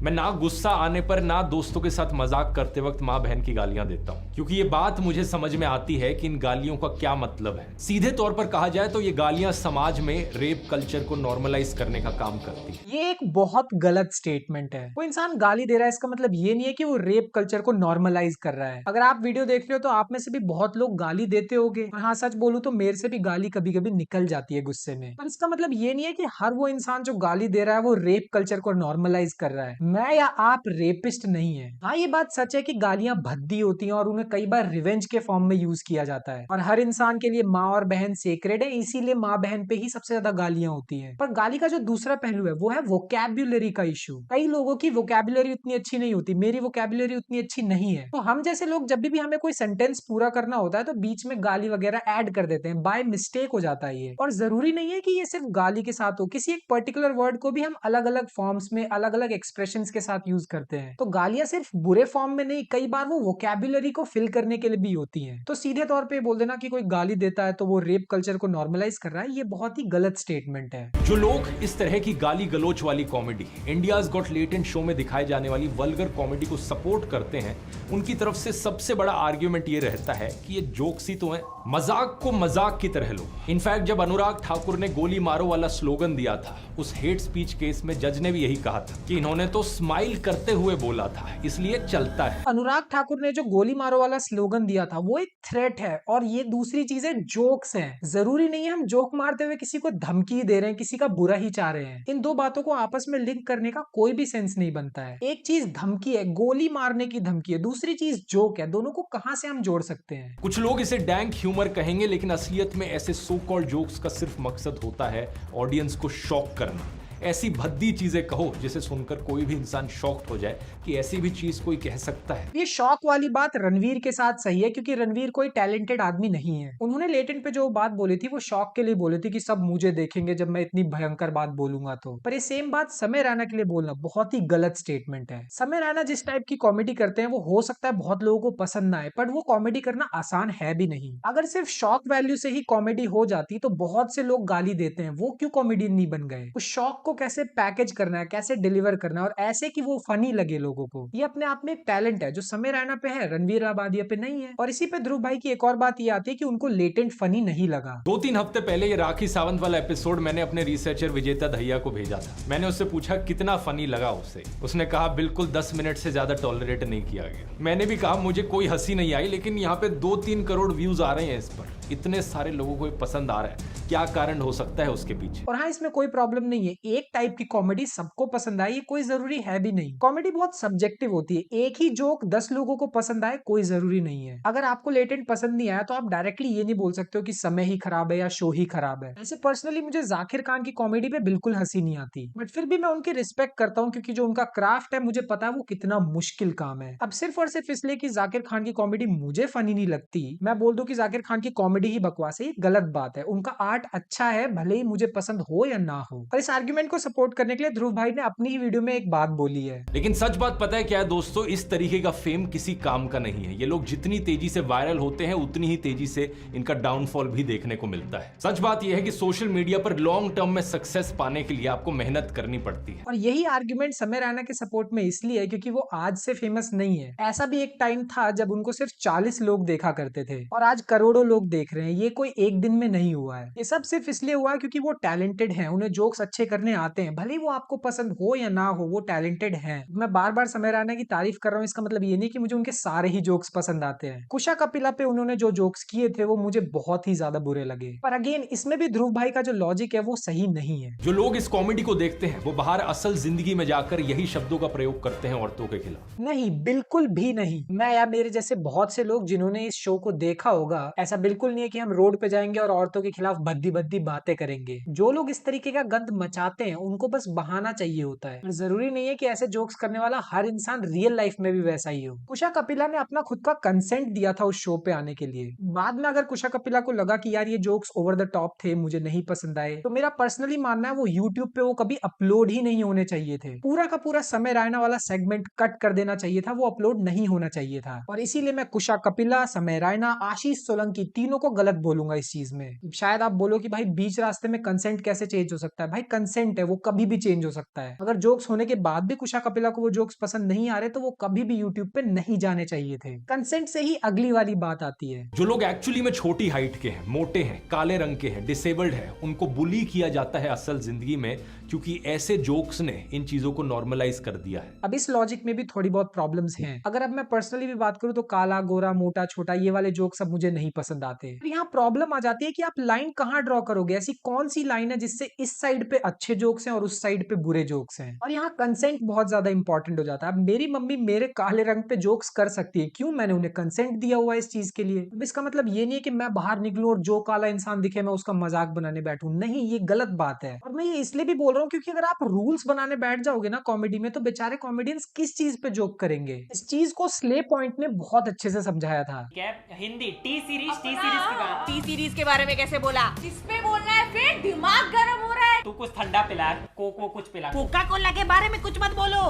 मैं ना गुस्सा आने पर ना दोस्तों के साथ मजाक करते वक्त माँ बहन की गालियां देता हूँ, क्योंकि ये बात मुझे समझ में आती है कि इन गालियों का क्या मतलब है। सीधे तौर पर कहा जाए तो ये गालियां समाज में रेप कल्चर को नॉर्मलाइज करने का काम करती है। ये एक बहुत गलत स्टेटमेंट है। कोई इंसान गाली दे रहा है इसका मतलब ये नहीं है कि वो रेप कल्चर को नॉर्मलाइज कर रहा है। अगर आप वीडियो देख रहे हो तो आप में से भी बहुत लोग गाली देते होंगे, और हाँ सच बोलूं तो मेरे से भी गाली कभी कभी निकल जाती है गुस्से में। पर इसका मतलब ये नहीं है कि हर वो इंसान जो गाली दे रहा है वो रेप कल्चर को नॉर्मलाइज कर रहा है। मैं या आप रेपिस्ट नहीं है। हाँ ये बात सच है कि गालियां भद्दी होती हैं और उन्हें कई बार रिवेंज के फॉर्म में यूज किया जाता है, और हर इंसान के लिए माँ और बहन सेक्रेड है, इसीलिए माँ बहन पे ही सबसे ज्यादा गालियां होती है। पर गाली का जो दूसरा पहलू है वो है वोकैब्युलरी का इशू। कई लोगों की वोकैब्युलरी उतनी अच्छी नहीं होती, मेरी वोकैब्युलरी उतनी अच्छी नहीं है, तो हम जैसे लोग जब भी हमें कोई सेंटेंस पूरा करना होता है तो बीच में गाली वगैरह ऐड कर देते हैं, बाय मिस्टेक हो जाता है ये। और जरूरी नहीं है कि ये सिर्फ गाली के साथ हो, किसी एक पर्टिकुलर वर्ड को भी हम अलग अलग फॉर्म्स में अलग अलग एक्सप्रेशंस के साथ यूज करते हैं। तो गालियां सिर्फ बुरे फॉर्म में नहीं, कई बार वो वोकैब्युलरी को फिल करने के लिए भी होती हैं। तो सीधे तौर पे बोल देना कि कोई गाली देता है तो वो रेप कल्चर को नॉर्मलाइज कर रहा है, ये बहुत ही गलत स्टेटमेंट है। जो लोग इस तरह की गाली गलोच वाली comedy, India's got latent show में दिखाए जाने वाली वल्गर कॉमेडी को सपोर्ट करते हैं, उनकी तरफ से सबसे बड़ा आर्ग्यूमेंट ये रहता है कि ये जोक्स ही तो हैं, मजाक को मजाक की तरह लो। इनफैक्ट जब अनुराग ठाकुर ने गोली मारो वाला स्लोगन दिया था, उस हेट स्पीच केस में जज ने भी यही कहा था कि इन्होंने तो स्माइल करते हुए बोला था, इसलिए चलता है। अनुराग ठाकुर ने जो गोली मारो वाला स्लोगन दिया था वो एक थ्रेट है, और ये दूसरी चीजें जोक्स हैं। जरूरी नहीं है हम जोक मारते हुए किसी को धमकी दे रहे हैं, किसी का बुरा ही चाह रहे हैं। इन दो बातों को आपस में लिंक करने का कोई भी सेंस नहीं बनता है। एक चीज धमकी है, गोली मारने की धमकी है, दूसरी चीज जोक है। दोनों को कहां से हम जोड़ सकते हैं? कुछ लोग इसे डैंक ह्यूमर कहेंगे, लेकिन असलियत में ऐसे सो कॉल्ड जोक्स का सिर्फ मकसद होता है ऑडियंस को शॉक करना। ऐसी भद्दी चीजें कहो जिसे सुनकर कोई भी इंसान शॉक्ड हो जाए कि ऐसी भी चीज कोई कह सकता है। ये शौक वाली बात रणवीर के साथ सही है, क्योंकि रणवीर कोई टैलेंटेड आदमी नहीं है। उन्होंने लेटेंट पे जो बात बोली थी वो शौक के लिए बोली थी कि सब मुझे देखेंगे जब मैं इतनी भयंकर बात बोलूंगा तो। पर ये सेम बात समय रैना के लिए बोलना बहुत ही गलत स्टेटमेंट है। समय रैना जिस टाइप की कॉमेडी करते हैं वो हो सकता है बहुत लोगों को पसंद ना आए, बट वो कॉमेडी करना आसान है भी नहीं। अगर सिर्फ शौक वैल्यू से ही कॉमेडी हो जाती तो बहुत से लोग गाली देते हैं, वो क्यों कॉमेडियन नहीं बन गए? उस शौक को कैसे पैकेज करना है, कैसे डिलीवर करना है, और ऐसे कि वो फनी लगे लोगों को, ये अपने आप में एक टैलेंट है जो समय रैना पे है, रणवीर आबादिया पे नहीं है। और इसी पे ध्रुव भाई की एक और बात ये आती है कि उनको लेटेंट फनी नहीं लगा। 2-3 हफ्ते पहले ये राखी सावंत वाला एपिसोड मैंने अपने रिसर्चर विजेता दहिया को भेजा था। मैंने उससे पूछा कितना फनी लगा उसे। उसने कहा बिल्कुल 10 मिनट से ज्यादा टॉलरेट नहीं किया गया। मैंने भी कहा मुझे कोई हंसी नहीं आई, लेकिन यहाँ पे 2-3 करोड़ व्यूज आ रहे हैं इस पर, इतने सारे लोगों को ये पसंद आ रहा है, क्या कारण हो सकता है उसके पीछे? और हाँ, इसमें कोई प्रॉब्लम नहीं है, एक टाइप की कॉमेडी सबको पसंद आए ये कोई जरूरी है भी नहीं। कॉमेडी बहुत सब्जेक्टिव होती है, एक ही जोक 10 लोगों को पसंद आए कोई जरूरी नहीं है। अगर आपको लेटेंट पसंद नहीं आया तो आप डायरेक्टली ये नहीं बोल सकते हो कि समय ही खराब है या शो ही खराब है। ऐसे पर्सनली मुझे जाकिर खान की कॉमेडी पे बिल्कुल हंसी नहीं आती, बट फिर भी मैं उनकी रिस्पेक्ट करता हूँ, क्योंकि जो उनका क्राफ्ट है मुझे पता है वो कितना मुश्किल काम है। अब सिर्फ और सिर्फ इसलिए कि जाकिर खान की कॉमेडी मुझे फनी नहीं लगती, मैं बोल दूं कि जाकिर खान की कॉमेडी ही बकवास है, ये गलत बात है। उनका आर्ट अच्छा है, भले ही मुझे पसंद हो या ना हो। और इस आर्ग्यूमेंट को सपोर्ट करने के लिए ध्रुव भाई ने अपनी ही वीडियो में एक बात बोली है। लेकिन सच बात पता है क्या है दोस्तों, इस तरीके का फेम किसी काम का नहीं है। ये लोग जितनी तेजी से वायरल होते हैं उतनी ही तेजी से इनका डाउनफॉल भी देखने को मिलता है। सच बात यह है कि सोशल मीडिया पर लॉन्ग टर्म में सक्सेस पाने के लिए आपको मेहनत करनी पड़ती है। और यही आर्ग्यूमेंट समय रैना के सपोर्ट में इसलिए है क्योंकि वो आज से फेमस नहीं है। ऐसा भी एक टाइम था जब उनको सिर्फ 40 लोग देखा करते थे, और आज करोड़ों लोग देख रहे हैं। ये कोई एक दिन में नहीं हुआ है, ये सब सिर्फ इसलिए हुआ है क्योंकि वो टैलेंटेड हैं, उन्हें जोक्स अच्छे करने आते हैं, भले ही वो आपको पसंद हो या ना हो, वो टैलेंटेड हैं। मैं बार बार समय रैना की तारीफ कर रहा हूँ, इसका मतलब ये नहीं कि मुझे उनके सारे ही जोक्स पसंद आते हैं। कुशा कपिला पे उन्होंने जो जोक्स किए थे वो मुझे बहुत ही ज्यादा बुरे लगे, पर अगेन इसमें भी ध्रुव भाई का जो लॉजिक है वो सही नहीं है। जो लोग इस कॉमेडी को देखते हैं वो बाहर असल जिंदगी में जाकर यही शब्दों का प्रयोग करते हैं औरतों के खिलाफ। नहीं, बिल्कुल भी नहीं। मैं या मेरे जैसे बहुत से लोग जिन्होंने इस शो को देखा होगा, ऐसा बिल्कुल नहीं है कि हम रोड पे जाएंगे और औरतों के खिलाफ भद्दी भद्दी बातें करेंगे। जो लोग इस तरीके का गंद मचाते हैं उनको बस बहाना चाहिए होता है, और जरूरी नहीं है कि ऐसे जोक्स करने वाला हर इंसान रियल लाइफ में भी वैसा ही हो। कुशा कपिला ने अपना खुद का कंसेंट दिया था उस शो पे आने के लिए। बाद में अगर कुशा कपिला को लगा कि यार ये जोक्स ओवर द टॉप थे, मुझे नहीं पसंद आए, तो मेरा पर्सनली मानना है वो यूट्यूब पे वो कभी अपलोड ही नहीं होने चाहिए थे। पूरा का पूरा समय रैना वाला सेगमेंट कट कर देना चाहिए था, वो अपलोड नहीं होना चाहिए था। और इसीलिए मैं कुशा कपिला, समय रैना, आशीष सोलंकी तीनों को गलत बोलूंगा इस चीज में। शायद आप बोलो कि भाई बीच रास्ते में कंसेंट कैसे चेंज हो सकता है। भाई कंसेंट है, वो कभी भी चेंज हो सकता है। अगर जोक्स होने के बाद भी कुशा कपिला को वो जोक्स पसंद नहीं आ रहे तो वो कभी भी यूट्यूब पे नहीं जाने चाहिए थे। कंसेंट से ही अगली वाली बात आती है। जो लोग एक्चुअली में छोटी हाइट के हैं, मोटे हैं, काले रंग के हैं, डिसेबल्ड हैं, उनको बुली किया जाता है असल जिंदगी में, क्योंकि ऐसे जोक्स ने इन चीजों को नॉर्मलाइज कर दिया है। अब इस लॉजिक में भी थोड़ी बहुत प्रॉब्लम्स हैं। अगर अब मैं पर्सनली भी बात करूं तो काला गोरा मोटा छोटा ये वाले जोक्स अब मुझे नहीं पसंद आते। यहाँ प्रॉब्लम आ जाती है कि आप लाइन कहाँ ड्रॉ करोगे। ऐसी कौन सी लाइन है जिससे इस साइड पे अच्छे जोक्स हैं और उस साइड पे बुरे जोक्स हैं। और यहाँ कंसेंट बहुत ज्यादा इंपॉर्टेंट हो जाता है। अब मेरी मम्मी मेरे काले रंग पे जोक्स कर सकती है, क्यों? मैंने उन्हें कंसेंट दिया हुआ है इस चीज के लिए। अब इसका मतलब ये नहीं है कि मैं बाहर निकलूं और जो काला इंसान दिखे मैं उसका मजाक बनाने बैठूं। नहीं, ये गलत बात है। और मैं ये इसलिए भी बोल रहा हूँ क्योंकि अगर आप रूल्स बनाने बैठ जाओगे ना कॉमेडी में तो बेचारे कॉमेडियंस किस चीज पे जोक करेंगे। इस चीज को स्ले पॉइंट ने बहुत अच्छे से समझाया था। Cap Hindi T series T series के बारे में कैसे बोला? किस पे बोलना है फिर? दिमाग गर्म हो रहा है। तू कुछ ठंडा पिला, कोको कुछ पिला। कोका कोला के बारे में कुछ मत बोलो।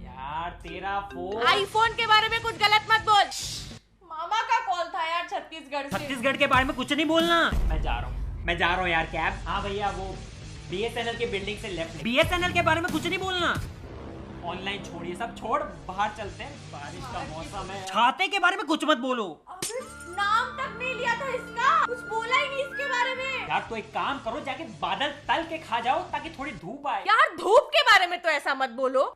यार तेरा फोन। आईफोन के बारे में कुछ गलत मत बोल। मामा का कॉल था यार छत्तीसगढ़ से। छत्तीसगढ़ के बारे में कुछ नहीं बोलना। मैं जा रहा हूँ यार कैब। हाँ भैया, वो BSNL की बिल्डिंग से लेफ्ट। BSNL के बारे में कुछ नहीं बोलना। ऑनलाइन छोड़िए, सब छोड़, बाहर चलते हैं, बारिश का मौसम है। छाते के बारे में कुछ मत बोलो। अबे नाम तक नहीं लिया था इसका, कुछ बोला ही नहीं इसके बारे में। यार तो एक काम करो, जाके बादल तल के खा जाओ ताकि थोड़ी धूप आए। यार धूप के बारे में तो ऐसा मत बोलो।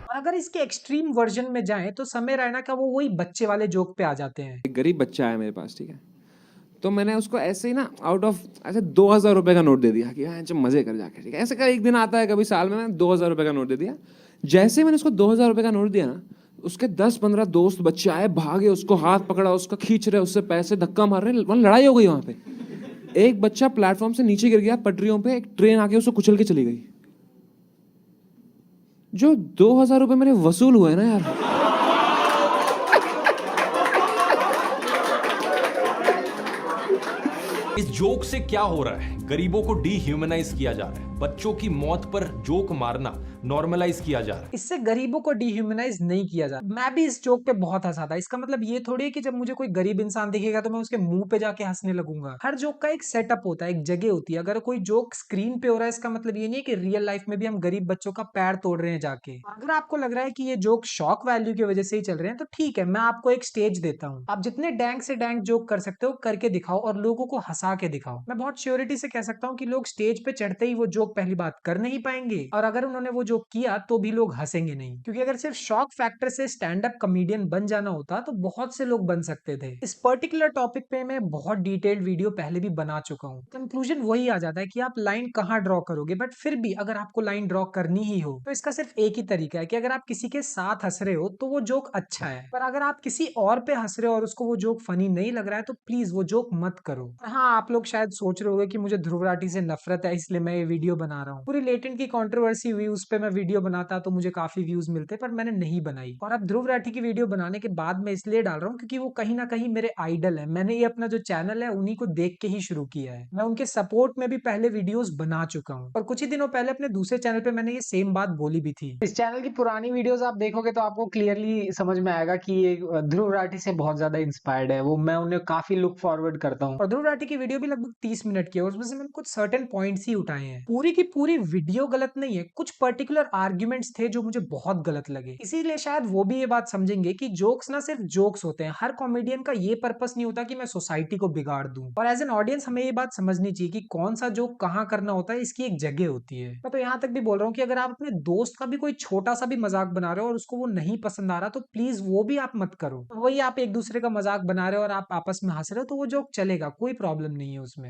और अगर इसके एक्सट्रीम वर्जन में जाएं तो समय रैना का वो वही बच्चे वाले जोक पे आ जाते हैं। एक गरीब बच्चा है मेरे पास, ठीक है, तो मैंने उसको ऐसे ही ना आउट ऑफ ऐसे 2000 रुपए का नोट दे दिया कि हाँ जब मजे कर जाके, ठीक है, ऐसे कर एक दिन आता है कभी साल में, मैंने 2000 रुपए का नोट दे दिया। जैसे मैंने उसको 2000 रुपए का नोट दिया ना, उसके 10-15 दोस्त बच्चे आए, भागे, उसको हाथ पकड़ा, उसको खींच रहे, उससे पैसे धक्का मार रहे, वहाँ लड़ाई हो गई। वहाँ पे एक बच्चा प्लेटफॉर्म से नीचे गिर गया पटरियों पे, एक ट्रेन आके उसको कुचल के चली गई। जो 2000 रुपए मेरे वसूल हुए ना यार, इस जोक से क्या हो रहा है? गरीबों को डीह्यूमनाइज किया जा रहा है, बच्चों की मौत पर जोक मारना नॉर्मलाइज किया जा रहा है। इससे गरीबों को डीह्यूमनाइज नहीं किया जाता। मैं भी इस जोक पे बहुत हंसा था। इसका मतलब ये थोड़ी है कि जब मुझे कोई गरीब इंसान दिखेगा तो मैं उसके मुंह पे जाके हंसने लगूंगा। हर जोक का एक सेटअप होता है, एक जगह होती है। अगर कोई जोक स्क्रीन पे हो रहा है इसका मतलब ये नहीं है कि रियल लाइफ में भी हम गरीब बच्चों का पैर तोड़ रहे हैं जाके। अगर आपको लग रहा है कि ये जोक शॉक वैल्यू की वजह से ही चल रहे हैं तो ठीक है, मैं आपको एक स्टेज देता हूँ। आप जितने डैंक से डैंक जोक कर सकते हो करके दिखाओ और लोगों को हंसा के दिखाओ। मैं बहुत श्योरिटी से कह सकता हूँ कि लोग स्टेज पे चढ़ते ही वो जोक पहली बात कर नहीं पाएंगे, और अगर उन्होंने वो जोक किया तो भी लोग हंसेंगे नहीं। क्योंकि अगर सिर्फ शॉक फैक्टर से स्टैंड अप कॉमेडियन बन जाना होता तो बहुत से लोग बन सकते थे। इस पर्टिकुलर टॉपिक पे मैं बहुत डिटेल्ड वीडियो पहले भी बना चुका हूँ। कंक्लूजन वही आ जाता है कि आप लाइन कहाँ ड्रॉ करोगे। बट फिर भी अगर आपको लाइन ड्रॉ करनी ही हो तो इसका सिर्फ एक ही तरीका है कि अगर आप किसी के साथ हंस रहे हो तो वो जोक अच्छा है, पर अगर आप किसी और पे हंस रहे हो और उसको वो जोक फनी नहीं लग रहा है तो प्लीज वो जोक मत करो। हाँ, आप लोग शायद सोच रहे होगे कि मुझे ध्रुव राठी से नफरत है इसलिए मैं ये वीडियो बना रहा हूँ। पूरी लेटेंट की कंट्रोवर्सी हुई, उस पे मैं वीडियो बनाता तो मुझे काफी व्यूज मिलते, पर मैंने नहीं बनाई। और अब ध्रुव राठी की वीडियो बनाने के बाद मैं इसलिए डाल रहा हूँ क्योंकि वो कहीं ना कहीं मेरे आइडल है। मैंने ये अपना जो चैनल है उन्हीं को देख के ही शुरू किया है। मैं उनके सपोर्ट में भी पहले वीडियोस बना चुका हूँ और कुछ ही दिनों पहले अपने दूसरे चैनल पे मैंने ये सेम बात बोली भी थी। इस चैनल की पुरानी वीडियोस आप देखोगे तो आपको क्लियरली समझ में आएगा कि ये ध्रुव राठी से बहुत ज्यादा इंस्पायर्ड है। वो मैं उन्हें काफी लुक फॉरवर्ड करता हूँ। और ध्रुव राठी की वीडियो भी लगभग 30 मिनट की है, उसमें से मैंने कुछ सर्टेन पॉइंट्स ही उठाए हैं। पूरी की पूरी वीडियो गलत नहीं है, कुछ पर्टिकुलर आर्ग्यूमेंट्स थे जो मुझे बहुत गलत लगे। इसीलिए शायद वो भी ये बात समझेंगे कि जोक्स ना सिर्फ जोक्स होते हैं। हर कॉमेडियन का ये पर्पस नहीं होता कि मैं सोसाइटी को बिगाड़ दूं। और एज एन ऑडियंस हमें ये बात समझनी चाहिए कि कौन सा जोक कहाँ करना होता है, इसकी एक जगह होती है। मैं तो यहाँ तक भी बोल रहा हूँ कि अगर आप अपने दोस्त का भी कोई छोटा सा भी मजाक बना रहे हो और उसको वो नहीं पसंद आ रहा तो प्लीज वो भी आप मत करो। वही आप एक दूसरे का मजाक बना रहे हो और आप आपस में हंस रहे हो तो वो जोक चलेगा, कोई प्रॉब्लम नहीं है उसमें।